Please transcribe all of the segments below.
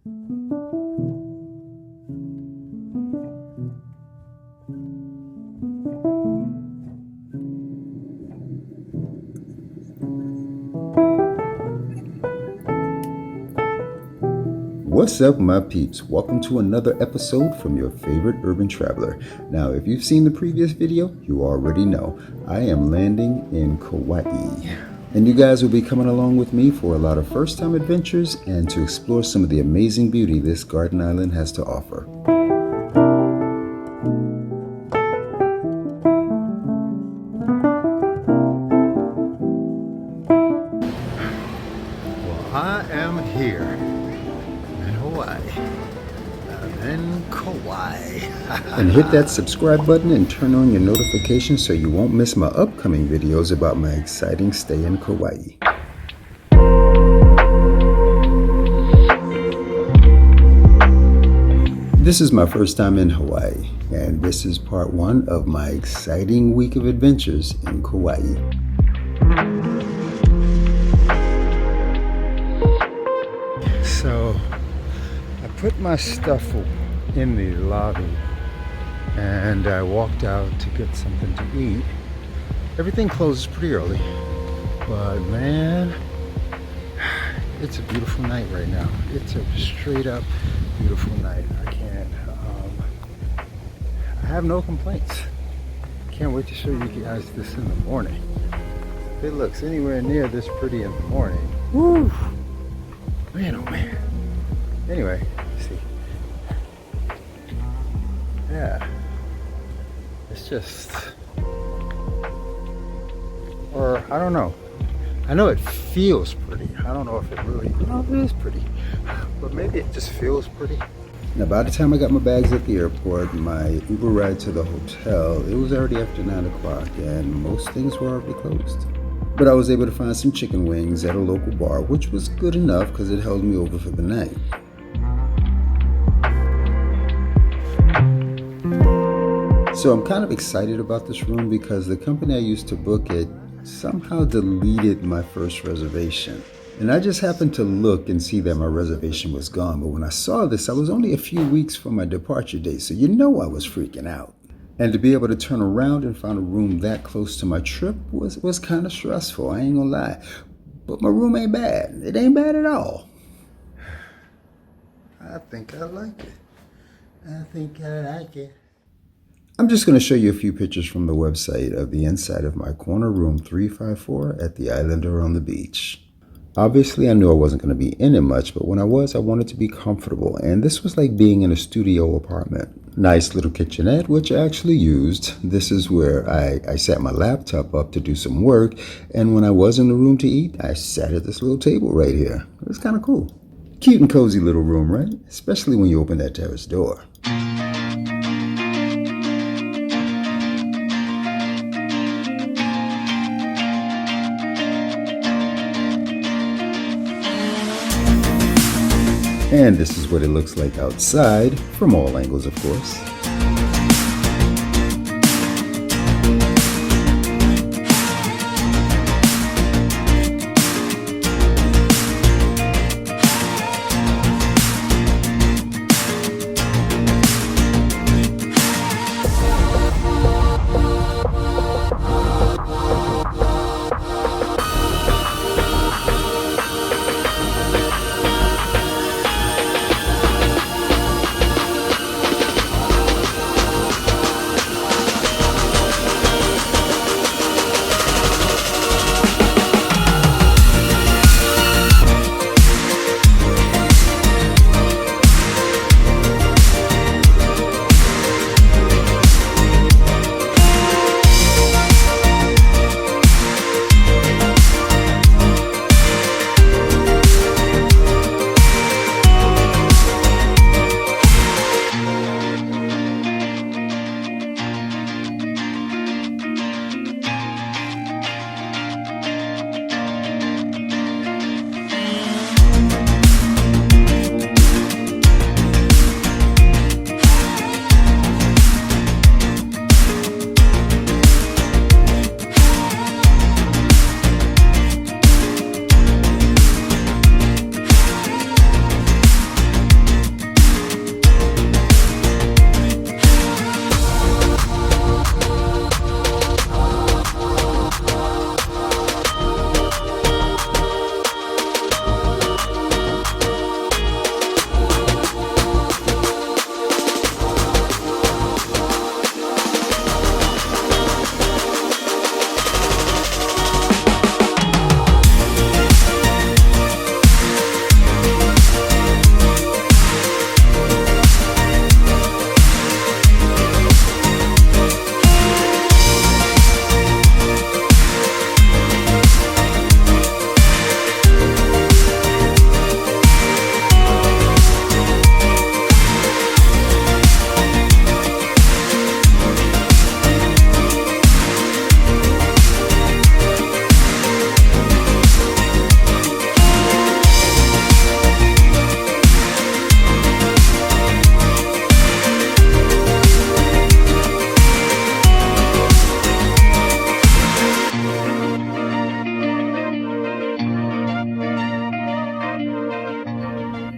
What's up, my peeps? Welcome to another episode from your favorite urban traveler. Now, if you've seen the previous video, you already know I am landing in Kauai. And you guys will be coming along with me for a lot of first-time adventures and to explore some of the amazing beauty this garden island has to offer. Well, I am here. In Kauai. And hit that subscribe button and turn on your notifications so you won't miss my upcoming videos about my exciting stay in Kauai. This is my first time in Hawaii, and this is part one of my exciting week of adventures in Kauai. So I put my stuff in the lobby and I walked out to get something to eat. Everything closes pretty early, but man, it's a beautiful night right now. It's a straight up beautiful night. I have no complaints. Can't wait to show you guys this in the morning. If it looks anywhere near this pretty in the morning, woo, man, oh man. Anyway, let's see. Yeah, it's just, or I don't know. I know it feels pretty. I don't know if it really, it is pretty, but maybe it just feels pretty. Now, by the time I got my bags at the airport, my Uber ride to the hotel, it was already after 9 o'clock and most things were already closed. But I was able to find some chicken wings at a local bar, which was good enough because it held me over for the night. So I'm kind of excited about this room because the company I used to book it somehow deleted my first reservation. And I just happened to look and see that my reservation was gone. But when I saw this, I was only a few weeks from my departure date. So you know I was freaking out. And to be able to turn around and find a room that close to my trip was kind of stressful. I ain't gonna lie. But my room ain't bad. It ain't bad at all. I think I like it. I'm just going to show you a few pictures from the website of the inside of my corner room 354 at the Islander on the beach. Obviously, I knew I wasn't going to be in it much, but when I wanted to be comfortable, and this was like being in a studio apartment. Nice little kitchenette, which I actually used. This is where I set my laptop up to do some work, and when I was in the room to eat, I sat at this little table right here. It was kind of cool. Cute and cozy little room, right? Especially when you open that terrace door. And this is what it looks like outside, from all angles, of course.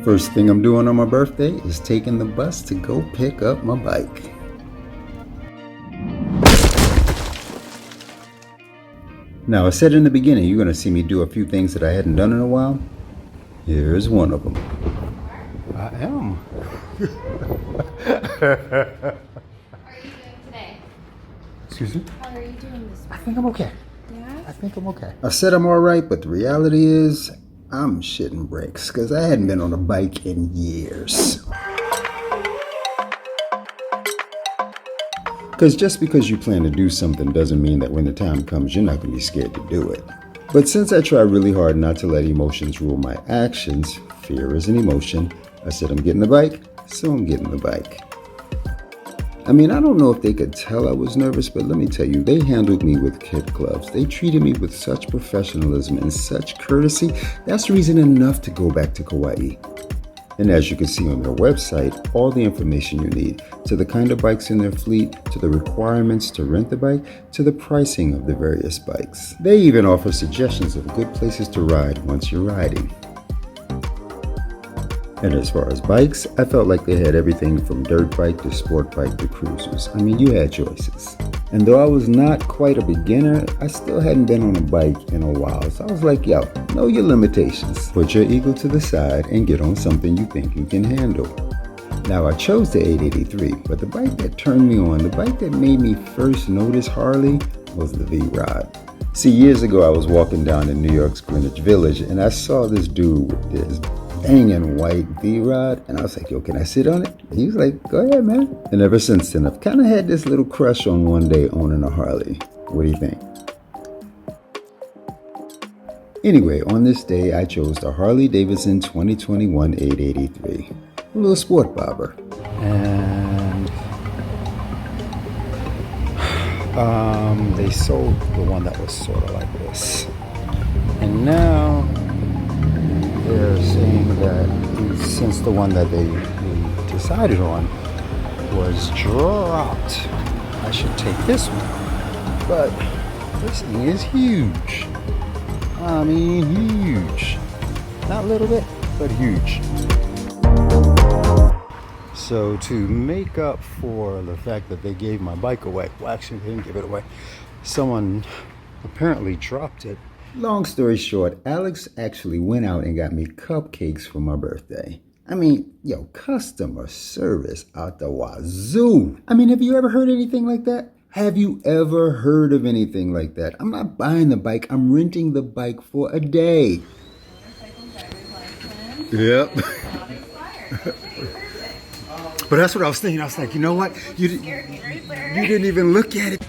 First thing I'm doing on my birthday is taking the bus to go pick up my bike. Now, I said in the beginning, you're going to see me do a few things that I hadn't done in a while. Here's one of them. I am. How are you doing today? Excuse me? How are you doing this I morning? think I'm okay. Yeah? I think I'm okay. I said I'm all right, but the reality is I'm shitting bricks because I hadn't been on a bike in years. Because just because you plan to do something doesn't mean that when the time comes, you're not going to be scared to do it. But since I try really hard not to let emotions rule my actions, fear is an emotion, I said I'm getting the bike, so I'm getting the bike. I mean, I don't know if they could tell I was nervous, but let me tell you, they handled me with kid gloves. They treated me with such professionalism and such courtesy. That's reason enough to go back to Kauai. And as you can see on their website, all the information you need, to the kind of bikes in their fleet, to the requirements to rent the bike, to the pricing of the various bikes. They even offer suggestions of good places to ride once you're riding. And as far as bikes, I felt like they had everything from dirt bike to sport bike to cruisers. I mean, you had choices. And though I was not quite a beginner, I still hadn't been on a bike in a while. So I was like, yo, know your limitations. Put your ego to the side and get on something you think you can handle. Now, I chose the 883, but the bike that turned me on, the bike that made me first notice Harley, was the V-Rod. See, years ago, I was walking down in New York's Greenwich Village, and I saw this dude with this banging white V-Rod, and I was like, yo, can I sit on it? And he was like, go ahead, man. And ever since then, I've kind of had this little crush on one day owning a Harley. What do you think? Anyway, on this day, I chose the Harley Davidson 2021 883, a little sport bobber. And they sold the one that was sort of like this. And now they're saying that since the one that they decided on was dropped, I should take this one. But this thing is huge. I mean, huge. Not a little bit, but huge. So to make up for the fact that they gave my bike away, well, actually they didn't give it away, someone apparently dropped it. Long story short, Alex actually went out and got me cupcakes for my birthday. I mean, yo, customer service out the wazoo. I mean, have you ever heard anything like that? Have you ever heard of anything like that? I'm not buying the bike, I'm renting the bike for a day. Yep. But that's what I was thinking. I was like, you know what? You didn't even look at it.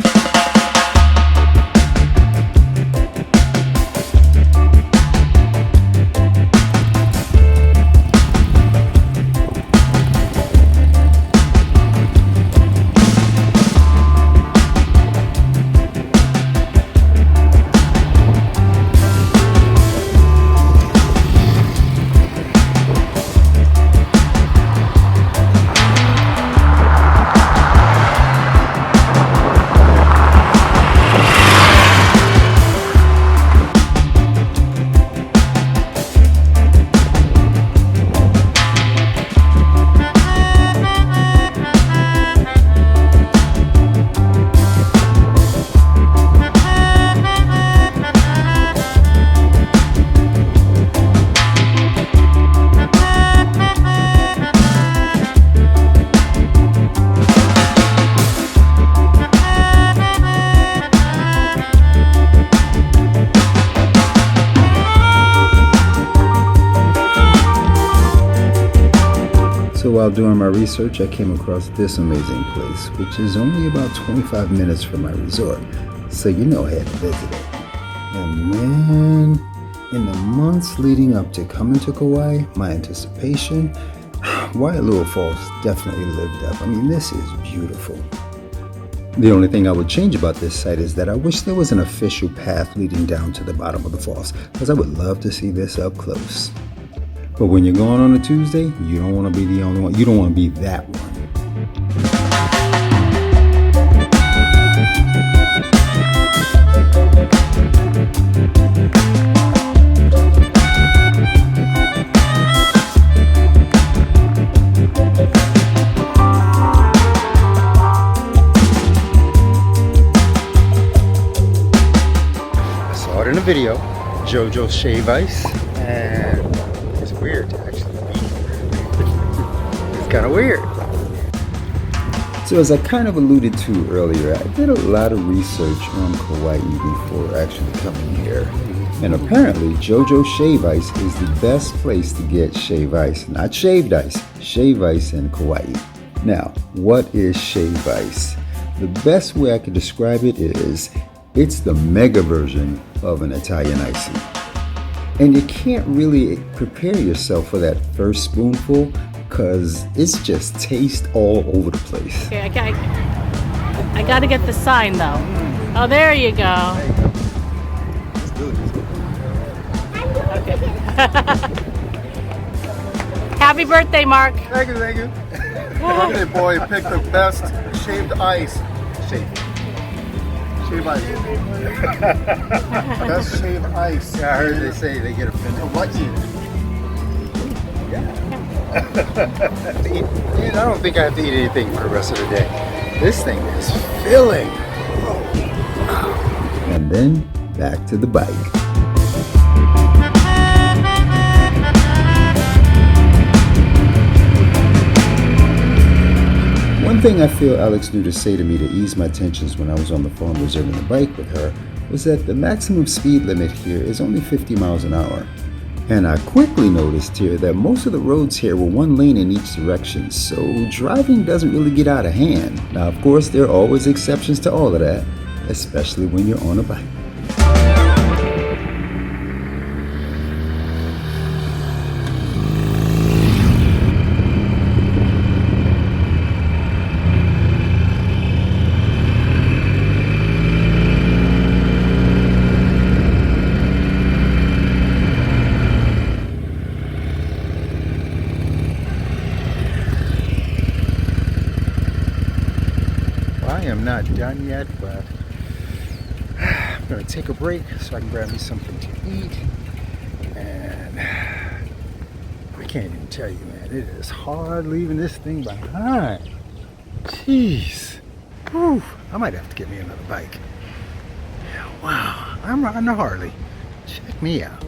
So while doing my research, I came across this amazing place, which is only about 25 minutes from my resort. So you know I had to visit it. And man, in the months leading up to coming to Kauai, my anticipation, Waialua Falls definitely lived up. I mean, this is beautiful. The only thing I would change about this site is that I wish there was an official path leading down to the bottom of the falls, because I would love to see this up close. But when you're going on a Tuesday, you don't want to be the only one. You don't want to be that one. video, JoJo's Shave Ice, and it's weird to actually be here. It's kind of weird. So as I kind of alluded to earlier, I did a lot of research on Kauai before actually coming here. And apparently, JoJo's Shave Ice is the best place to get shave ice. Not shaved ice, shave ice in Kauai. Now, what is shave ice? The best way I could describe it is, it's the mega version of an Italian icy. And you can't really prepare yourself for that first spoonful because it's just taste all over the place. Okay, I gotta get the sign though. Oh, there you go. Let's do it. Okay. Happy birthday, Mark. Thank you, thank you. Birthday boy picked the best shaved ice. Shave ice. Best shaved ice. Yeah, I heard they say they get offended. Lucky. I don't think I have to eat anything for the rest of the day. This thing is filling. And then back to the bike. One thing I feel Alex knew to say to me to ease my tensions when I was on the phone reserving the bike with her was that the maximum speed limit here is only 50 miles an hour. And I quickly noticed here that most of the roads here were one lane in each direction, so driving doesn't really get out of hand. Now, of course, there are always exceptions to all of that, especially when you're on a bike. I am not done yet, but I'm going to take a break so I can grab me something to eat. And I can't even tell you, man, it is hard leaving this thing behind. Jeez. Whew. I might have to get me another bike. Wow, I'm riding a Harley. Check me out.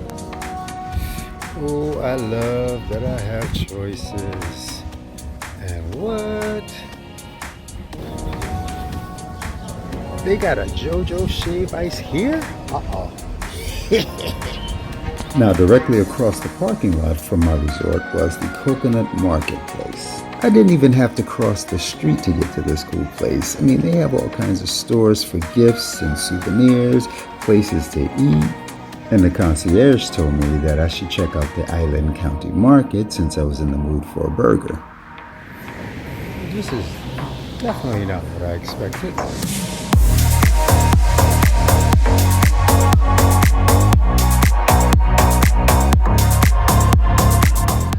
Oh, I love that I have choices. And what? They got a JoJo Shave Ice here? Uh-oh. Now, directly across the parking lot from my resort was the Coconut Marketplace. I didn't even have to cross the street to get to this cool place. I mean, they have all kinds of stores for gifts and souvenirs, places to eat. And the concierge told me that I should check out the Island County Market since I was in the mood for a burger. This is definitely not what I expected.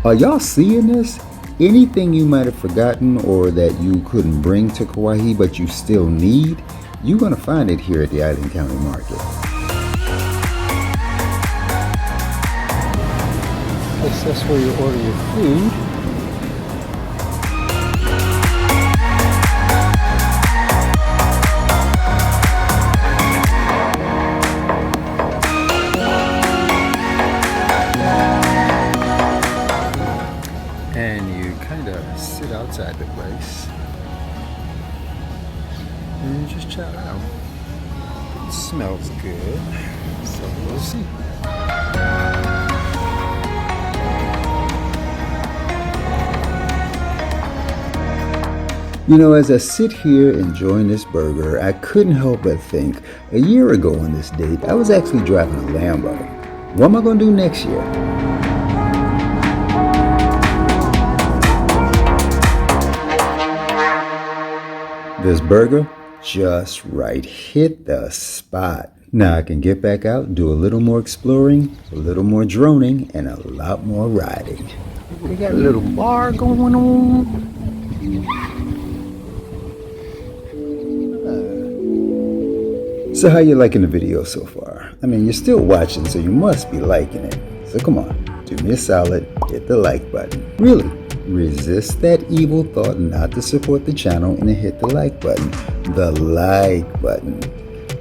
Are y'all seeing this? Anything you might have forgotten or that you couldn't bring to Kauai but you still need, you're going to find it here at the Island County Market. Guess that's where you order your food. And you kind of sit outside the place and you just chat out. It smells good, so we'll see. You know, as I sit here enjoying this burger, I couldn't help but think, a year ago on this date, I was actually driving a Lambo. What am I going to do next year? This burger, just right, hit the spot. Now I can get back out, do a little more exploring, a little more droning, and a lot more riding. We got a little bar going on. So how you liking the video so far? I mean, you're still watching, so you must be liking it. So come on, do me a solid, hit the like button. Really, resist that evil thought not to support the channel and hit the like button. The like button.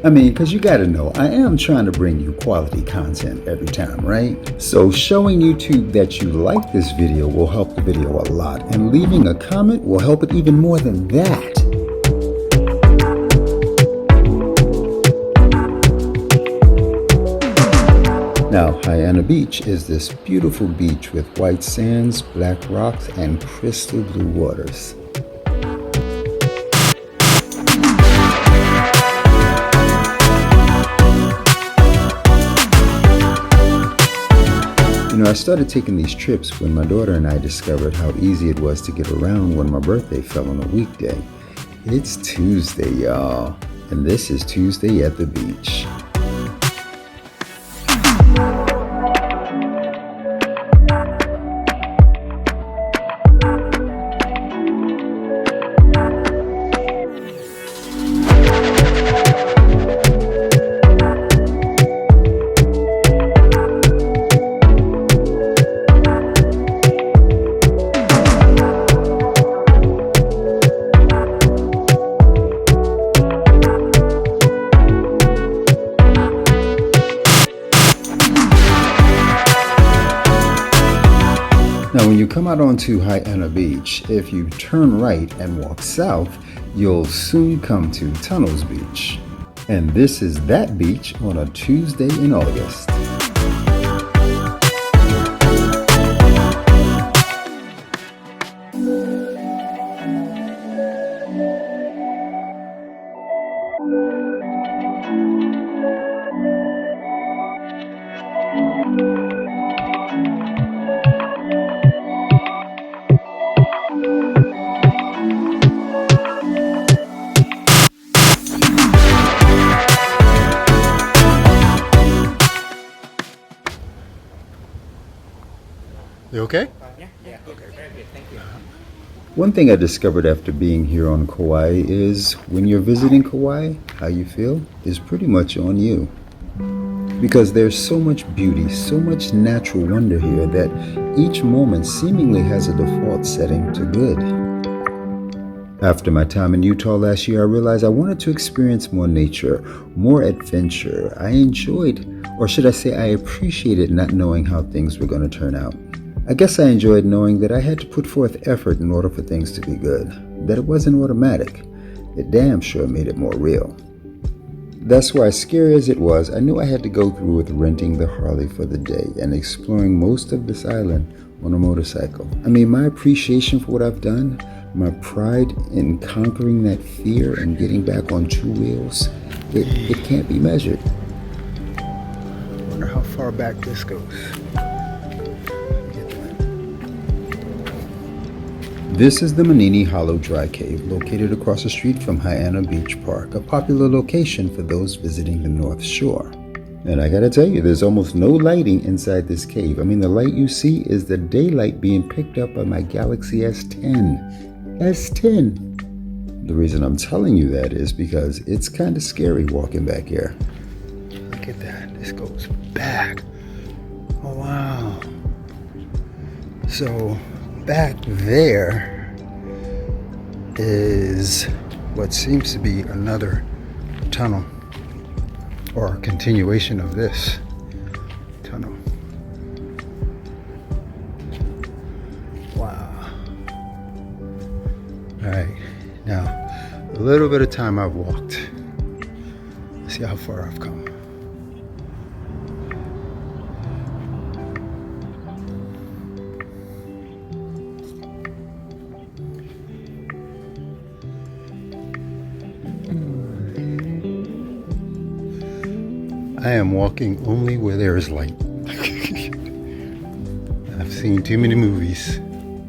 I mean, because you gotta know, I am trying to bring you quality content every time, right? So showing YouTube that you like this video will help the video a lot, and leaving a comment will help it even more than that. Now, Hyanna Beach is this beautiful beach with white sands, black rocks, and crystal blue waters. You know, I started taking these trips when my daughter and I discovered how easy it was to get around when my birthday fell on a weekday. It's Tuesday, y'all, and this is Tuesday at the beach. Now, when you come out onto Hyanna Beach, if you turn right and walk south, you'll soon come to Tunnels Beach. And this is that beach on a Tuesday in August. You okay? One thing I discovered after being here on Kauai is when you're visiting Kauai, how you feel is pretty much on you. Because there's so much beauty, so much natural wonder here that each moment seemingly has a default setting to good. After my time in Utah last year, I realized I wanted to experience more nature, more adventure. I enjoyed, or should I say I appreciated not knowing how things were going to turn out. I guess I enjoyed knowing that I had to put forth effort in order for things to be good, that it wasn't automatic. It damn sure made it more real. That's why, scary as it was, I knew I had to go through with renting the Harley for the day and exploring most of this island on a motorcycle. I mean, my appreciation for what I've done, my pride in conquering that fear and getting back on two wheels, it can't be measured. I wonder how far back this goes. This is the Manini Hollow Dry Cave, located across the street from Hyanna Beach Park, a popular location for those visiting the North Shore. And I gotta tell you, there's almost no lighting inside this cave. I mean, the light you see is the daylight being picked up by my Galaxy S10. S10! The reason I'm telling you that is because it's kind of scary walking back here. Look at that. This goes back. Oh, wow. So, back there is what seems to be another tunnel, or a continuation of this tunnel. Wow. All right, now a little bit of time I've walked. Let's see how far I've come. I am walking only where there is light. I've seen too many movies.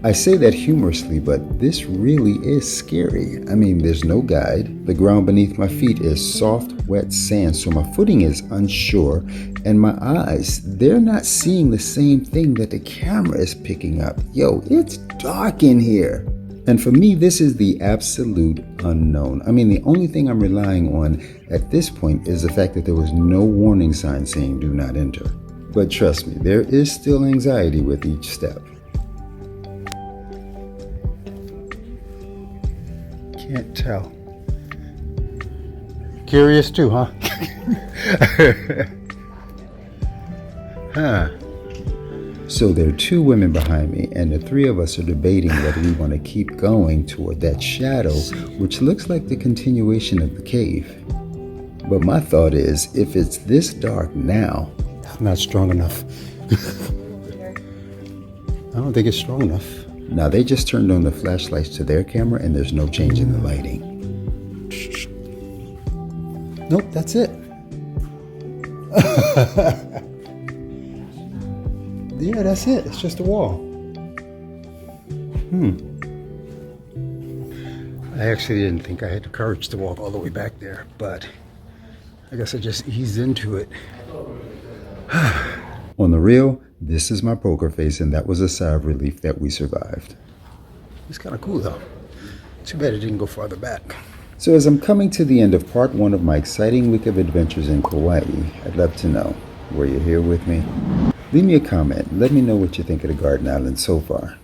I say that humorously, but this really is scary. I mean, there's no guide. The ground beneath my feet is soft, wet sand, so my footing is unsure, and my eyes, they're not seeing the same thing that the camera is picking up. Yo, it's dark in here. And for me, this is the absolute unknown. I mean, the only thing I'm relying on at this point is the fact that there was no warning sign saying do not enter. But trust me, there is still anxiety with each step. Can't tell. Curious too, huh? Huh. So there are two women behind me, and the three of us are debating whether we want to keep going toward that shadow, which looks like the continuation of the cave. But my thought is, if it's this dark now, It's not strong enough. I don't think it's strong enough. now they just turned on the flashlights to their camera and there's no change in the lighting. Nope, that's it. Yeah, that's it. It's just a wall. I actually didn't think I had the courage to walk all the way back there, but I guess I just eased into it. On the real, this is my poker face, and that was a sigh of relief that we survived. It's kind of cool though. Too bad it didn't go farther back. So as I'm coming to the end of part 1 of my exciting week of adventures in Kauai, I'd love to know, were you here with me? Leave me a comment. Let me know what you think of the Garden Island so far.